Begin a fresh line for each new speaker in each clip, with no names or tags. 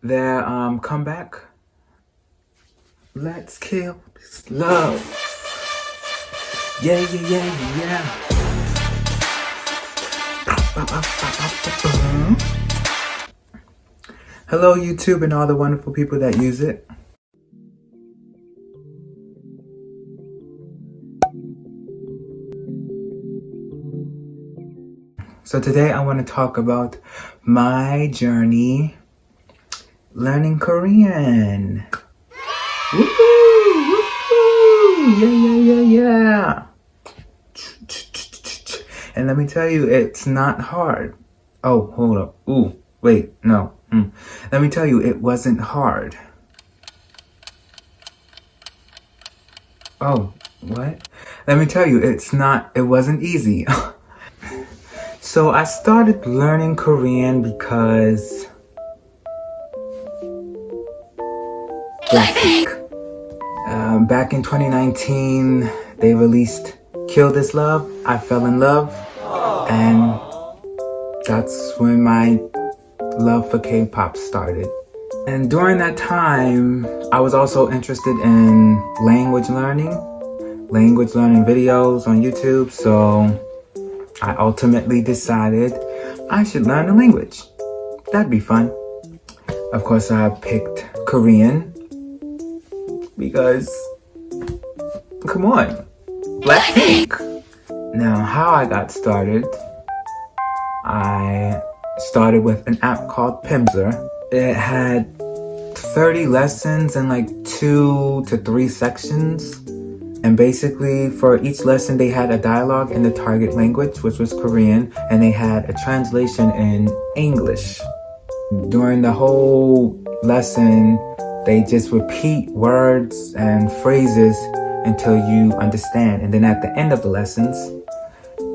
their comeback. Let's kill this love. Yeah, yeah, yeah, yeah. Hello, YouTube, and all the wonderful people that use it. So today I want to talk about my journey learning Korean. Woohoo! Woohoo! Yeah, yeah, yeah, yeah. And let me tell you, it's not hard. Oh, hold up. Ooh, wait, no. Let me tell you, it wasn't hard. Oh, what? Let me tell you, it wasn't easy. So I started learning Korean because back in 2019, they released Kill This Love. I fell in love, and that's when my love for K-pop started. And during that time, I was also interested in language learning videos on YouTube, so I ultimately decided I should learn a language. That'd be fun. Of course, I picked Korean because, come on, Blackpink. Now, how I got started, I started with an app called Pimsleur. It had 30 lessons in like 2 to 3 sections. And basically, for each lesson, they had a dialogue in the target language, which was Korean, and they had a translation in English. During the whole lesson, they just repeat words and phrases until you understand. And then at the end of the lessons,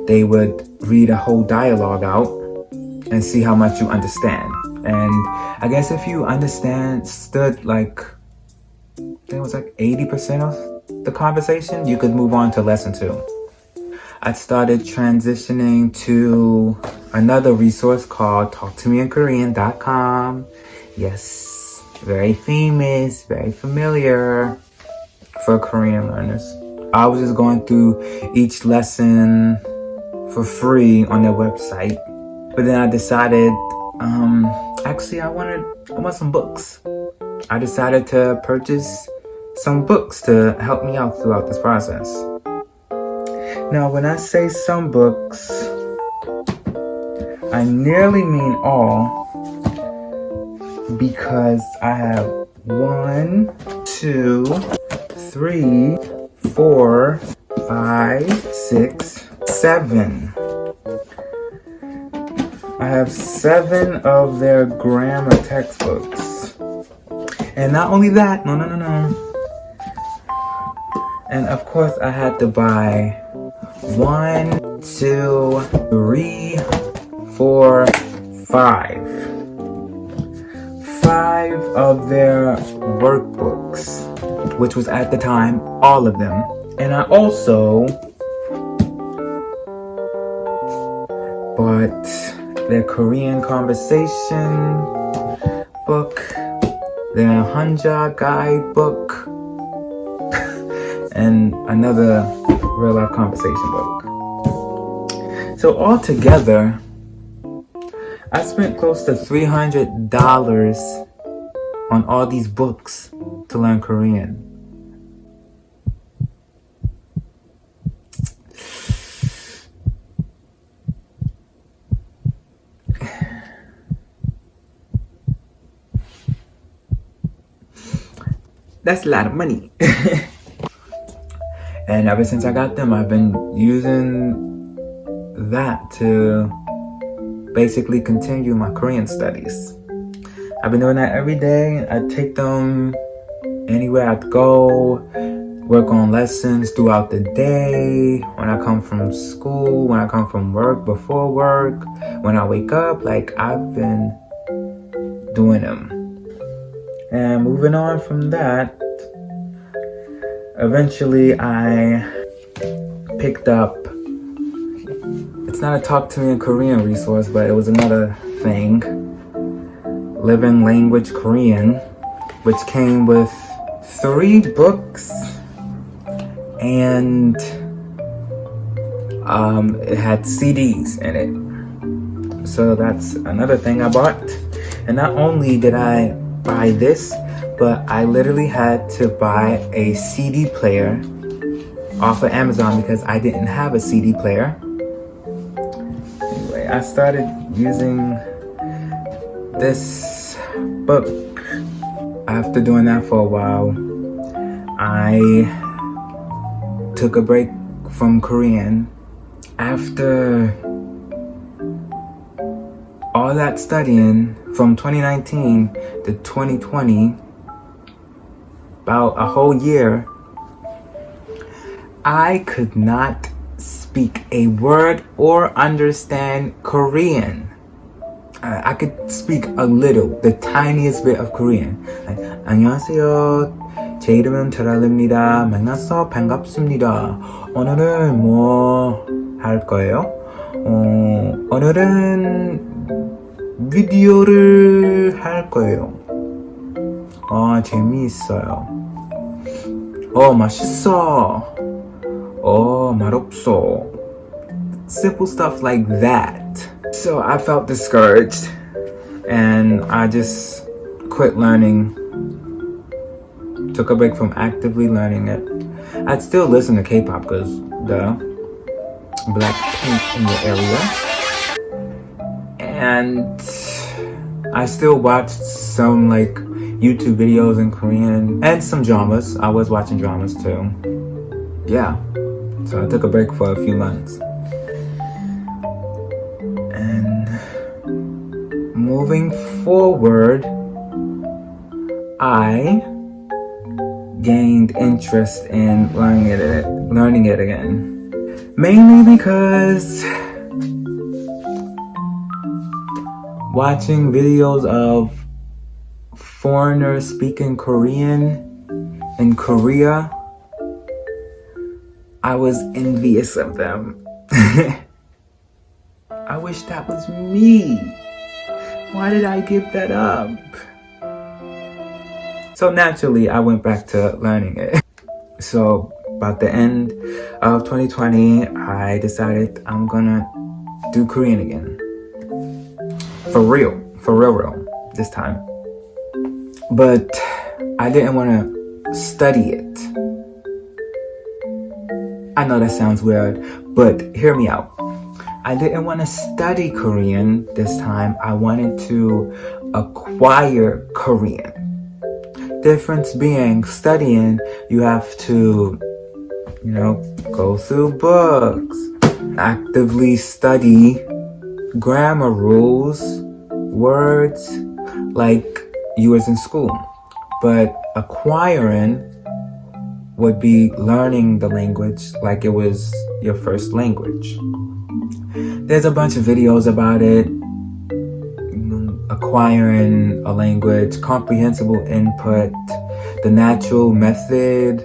they would read a whole dialogue out and see how much you understand. And I guess if you understood like, I think it was like 80% of the conversation, you could move on to lesson 2. I started transitioning to another resource called talktomeinkorean.com. Yes, very famous, very familiar for Korean learners. I was just going through each lesson for free on their website. But then I decided, actually I want some books. I decided to purchase some books to help me out throughout this process. Now, when I say some books, I nearly mean all, because I have 1, 2, 3, 4, 5, 6, 7. I have 7 of their grammar textbooks. And not only that, no. And of course, I had to buy 1, 2, 3, 4, 5. 5 of their workbooks, which was at the time all of them. And I also bought their Korean conversation book, their Hanja guidebook, and another real life conversation book. So altogether, I spent close to $300 on all these books to learn Korean. That's a lot of money. And ever since I got them, I've been using that to basically continue my Korean studies. I've been doing that every day. I take them anywhere I go, work on lessons throughout the day, when I come from school, when I come from work, before work, when I wake up. Like, I've been doing them. And moving on from that, eventually I picked up, it's not a Talk to Me in Korean resource, but it was another thing, Living Language Korean, which came with 3 books and it had CDs in it. So that's another thing I bought. And not only did I buy this, but I literally had to buy a CD player off of Amazon because I didn't have a CD player. Anyway, I started using this book. After doing that for a while, I took a break from Korean. After all that studying from 2019 to 2020, about a whole year, I could not speak a word or understand Korean. I could speak a little, the tiniest bit of Korean. Like, 안녕하세요. 제 이름은 테랄입니다. 만나서 반갑습니다. 오늘은 뭐 할 거예요? 오늘은 비디오를 할 거예요. 재미있어요. 맛있어. 맛없어. Simple stuff like that. So I felt discouraged and I just quit learning. Took a break from actively learning it. I'd still listen to K-pop because the Blackpink in the area. And I still watched some like YouTube videos in Korean and some dramas. I was watching dramas too. Yeah. So I took a break for a few months. And moving forward, I gained interest in learning it again. Mainly because watching videos of foreigners speaking Korean in Korea, I was envious of them. I wish that was me. Why did I give that up? So naturally, I went back to learning it. So about the end of 2020, I decided I'm gonna do Korean again. For real this time. But I didn't want to study it. I know that sounds weird, but hear me out. I didn't want to study Korean this time. I wanted to acquire Korean. Difference being, studying, you have to, go through books, actively study grammar rules, words, like you was in school. But acquiring would be learning the language like it was your first language. There's a bunch of videos about it. Acquiring a language, comprehensible input, the natural method,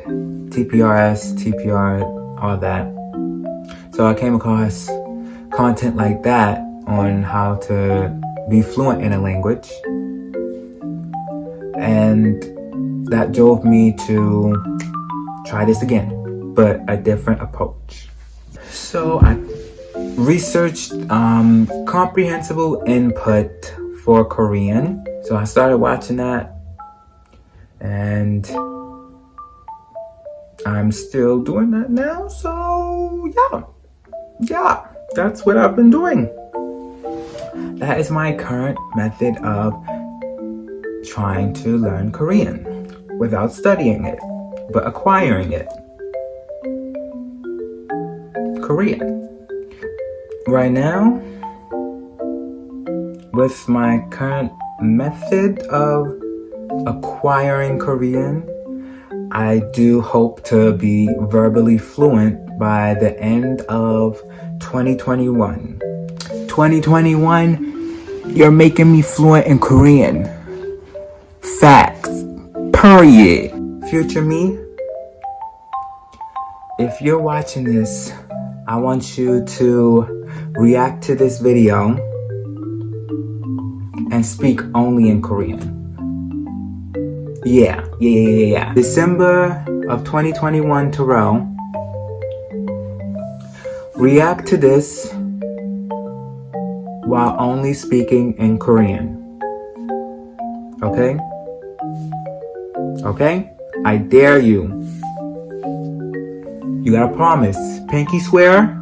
TPRS, TPR, all that. So I came across content like that on how to be fluent in a language. And that drove me to try this again, but a different approach. So I researched comprehensible input for Korean. So I started watching that, and I'm still doing that now. So yeah, that's what I've been doing. That is my current method of trying to learn Korean without studying it, but acquiring it. Korean. Right now, with my current method of acquiring Korean, I do hope to be verbally fluent by the end of 2021. 2021, you're making me fluent in Korean. Facts. Period. Future me, if you're watching this, I want you to react to this video and speak only in Korean. Yeah. December of 2021, Terrell. React to this while only speaking in Korean. Okay? Okay? I dare you. You gotta promise. Pinky swear?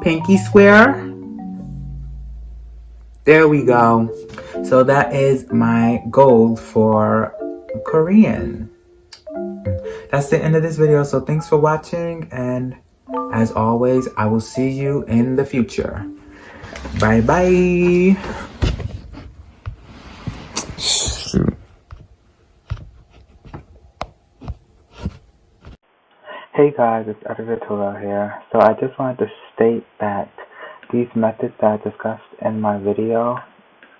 Pinky swear? There we go. So that is my goal for Korean. That's the end of this video. So thanks for watching. And as always, I will see you in the future. Bye bye. Hey guys, it's Editor Terrell here. So I just wanted to state that these methods that I discussed in my video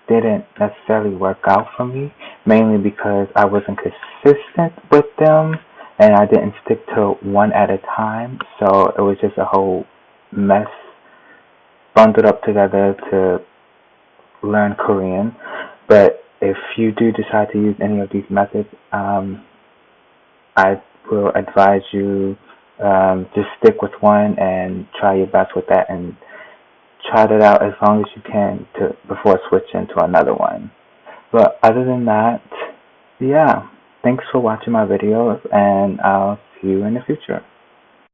didn't necessarily work out for me, mainly because I wasn't consistent with them and I didn't stick to one at a time. So it was just a whole mess bundled up together to learn Korean. But if you do decide to use any of these methods, I will advise you just stick with one and try your best with that and try it out as long as you can before switching to another one. But other than that, yeah, thanks for watching my videos and I'll see you in the future.